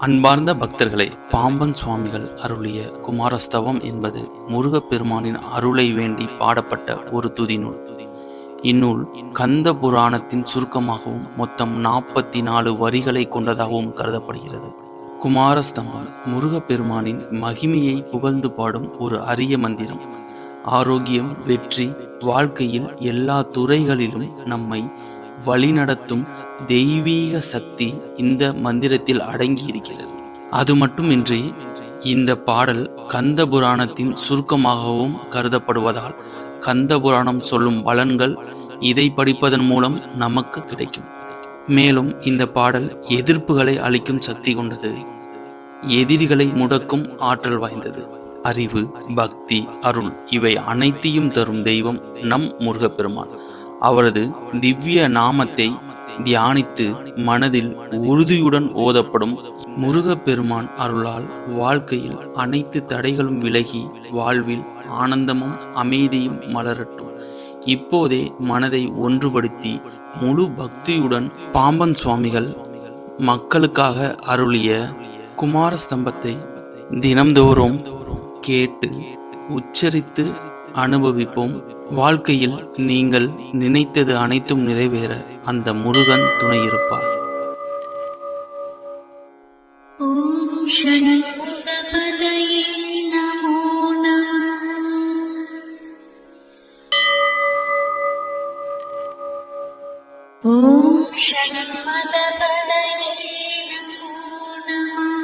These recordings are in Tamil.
அன்பார்ந்த பக்தர்களே, பாம்பன் சுவாமிகள் அருளிய குமாரஸ்தவம் என்பது முருகப்பெருமானின் அருளை வேண்டி பாடப்பட்ட ஒரு துதி நூல். இந்நூல் கந்த புராணத்தின் சுருக்கமாகவும் மொத்தம் 44 வரிகளை கொண்டதாகவும் கருதப்படுகிறது. குமாரஸ்தம்பம் முருகப்பெருமானின் மகிமையை புகழ்ந்து பாடும் ஒரு அரிய மந்திரம். ஆரோக்கியம், வெற்றி, வாழ்க்கையில் எல்லா துறைகளிலும் நம்மை வழிநடத்தும் தெய்வீக சக்தி இந்த மந்திரத்தில் அடங்கி இருக்கிறது. அது மட்டுமின்றி இந்த பாடல் கந்த புராணத்தின் சுருக்கமாகவும் கருதப்படுவதால் கந்த புராணம் சொல்லும் பலன்கள் இதை படிப்பதன் மூலம் நமக்கு கிடைக்கும். மேலும் இந்த பாடல் எதிர்ப்புகளை அளிக்கும் சக்தி கொண்டது, எதிரிகளை முடக்கும் ஆற்றல் வாய்ந்தது. அறிவு, பக்தி, அருள் இவை அனைத்தையும் தரும் தெய்வம் நம் முருகப்பெருமான். அவரது திவ்ய நாமத்தை தியானித்து மனதில் உறுதியுடன் ஓதப்படும் முருகப்பெருமான் அருளால் வாழ்க்கையில் அனைத்து தடைகளும் விலகி வாழ்வில் ஆனந்தமும் அமைதியும் மலரட்டும். இப்போதே மனதை ஒன்றுபடுத்தி முழு பக்தியுடன் பாம்பன் சுவாமிகள் மக்களுக்காக அருளிய குமாரஸ்தம்பத்தை தினம்தோறும் கேட்டு உச்சரித்து அனுபவிப்போம். வாழ்க்கையில் நீங்கள் நினைத்தது அனைத்தும் நிறைவேற அந்த முருகன் துணை இருப்பார். ஓம் சண்முகபதையே நமோ நமः. ஓம் சண்முகபதையே நமோ நமः.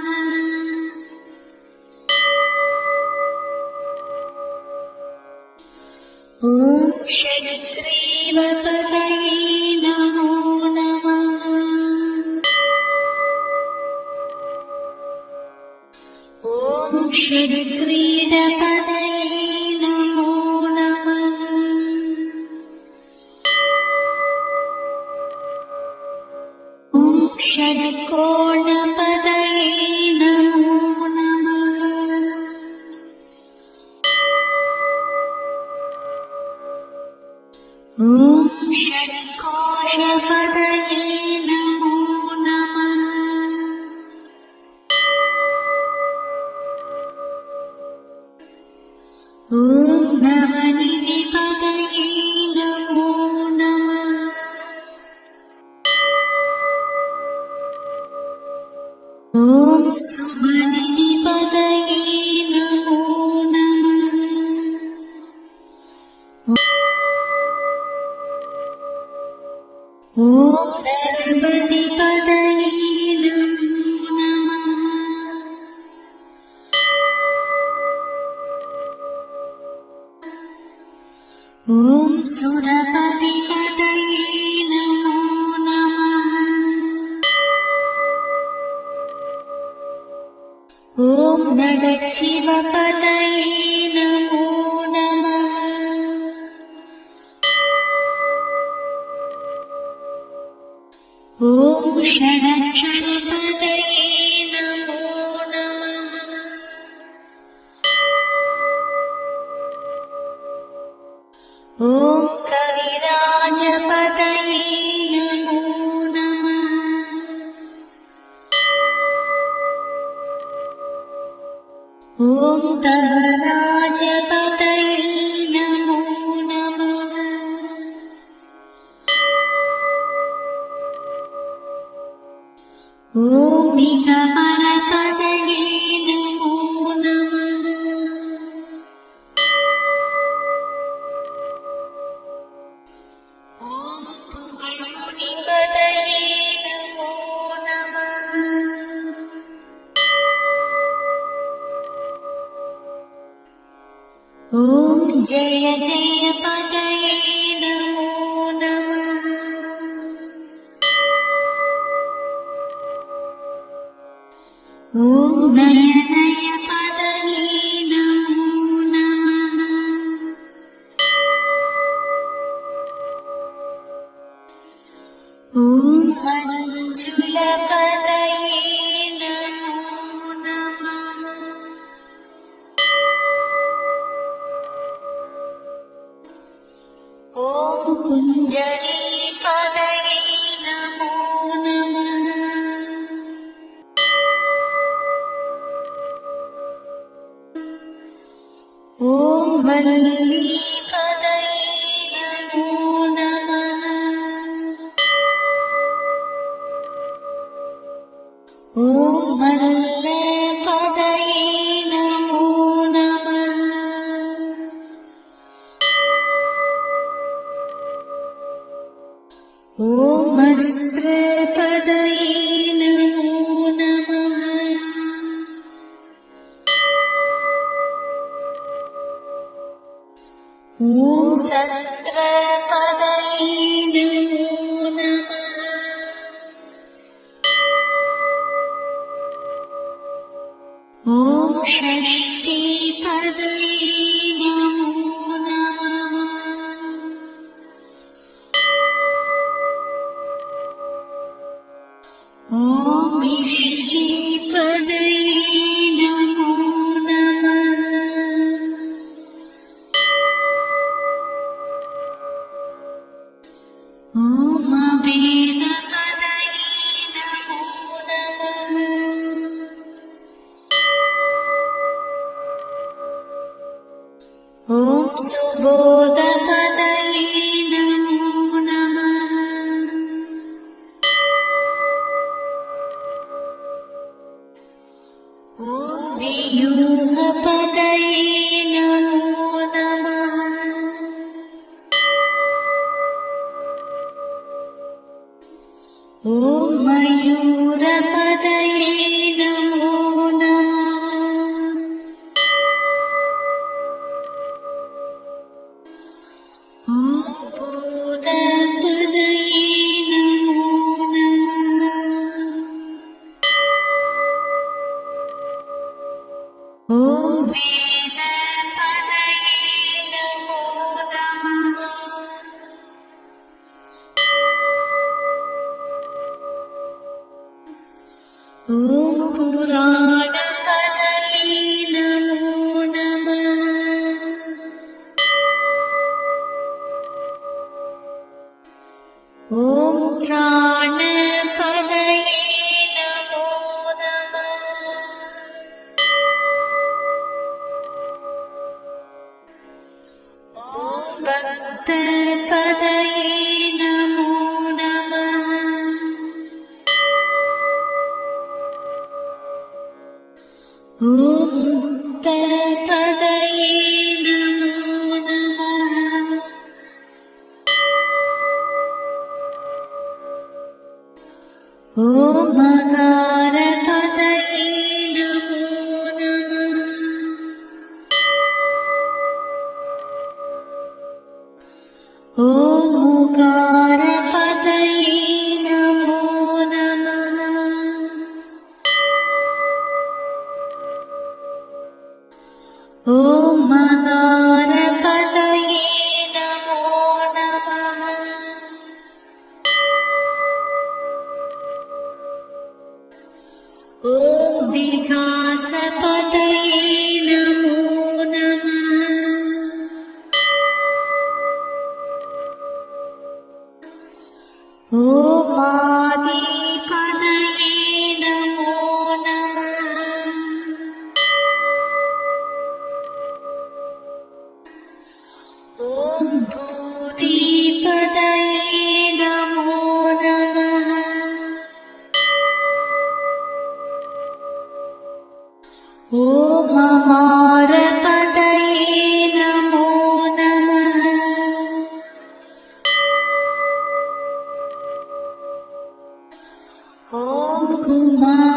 ஓம் ஷட்கிரீவபதையே நமோ நமः. ஓம் ஷட்கிரீடபதையே நமோ நமः. ஓம் ஷட்கோணபதையே நமோ நமः. ஓம் ஷட்கோஷபதையே நமோ நமः. ஓம் நவநிதிபதையே நமோ நமः. ஓம் சுபநிதிபதையே நமோ நமः. ஓம் நரபதிபதையே நமோ நமः. ஓம் சுரபதிபதையே நமோ நமः. ஓம் நடசிவபதையே நமோ நமः. ஓம் ஷடக்ஷரபதையே நமோ நமः. ஓம் கவிராஜபதையே நமோ நமः. ஓம் தவராஜபதையே நமோ நமः. ஓம் நிகமரபதையே நமோ நமः. ஓம் புகழ்முனிபதையே நமோ நமः. ஓம் ஜெய ஜெய பதையே நமோ நமः. ஓம் நயனய பதையே நமோ நமः. ஓம் மஞ்சுள பதையே. वल्लीपतये नमो नमः। ॐ मल्लपतये नमो नमः। ॐ अस्त्रपतये नमो नमः। ॐ शस्त्रपतये नमो नमः। ॐ षष्ठीपतये नमो नमः। ॐ इष्टिपतये नमो नमः। ॐ अभेदपतये नमो नमः। ॐ सुबोधपतये नमो नमः। ॐ व्यूहपतये नमो नमः। ॐ मयूरपतये नमो नमः। ॐ भूतपतये नमो नमः। ॐ वेदपतये नमो नमः। ॐ पुराणपतये नमो नमः। ॐ प्राणपतये नमो नमः। ॐ भक्तपतये नमो नमः। ॐ मुक्तपतये नमो नमः। ॐ मकारपतये नमो नमः। ॐ मुकारपतये नमो नमः। ॐ मकारपतये नमो नमः। ॐ विकासपतये नमो नमः। ॐ आदिपतये नमो नमः। ॐ भूतिपतये नमो नमः। ॐ अमारपतये नमो नमः। ॐ कुमार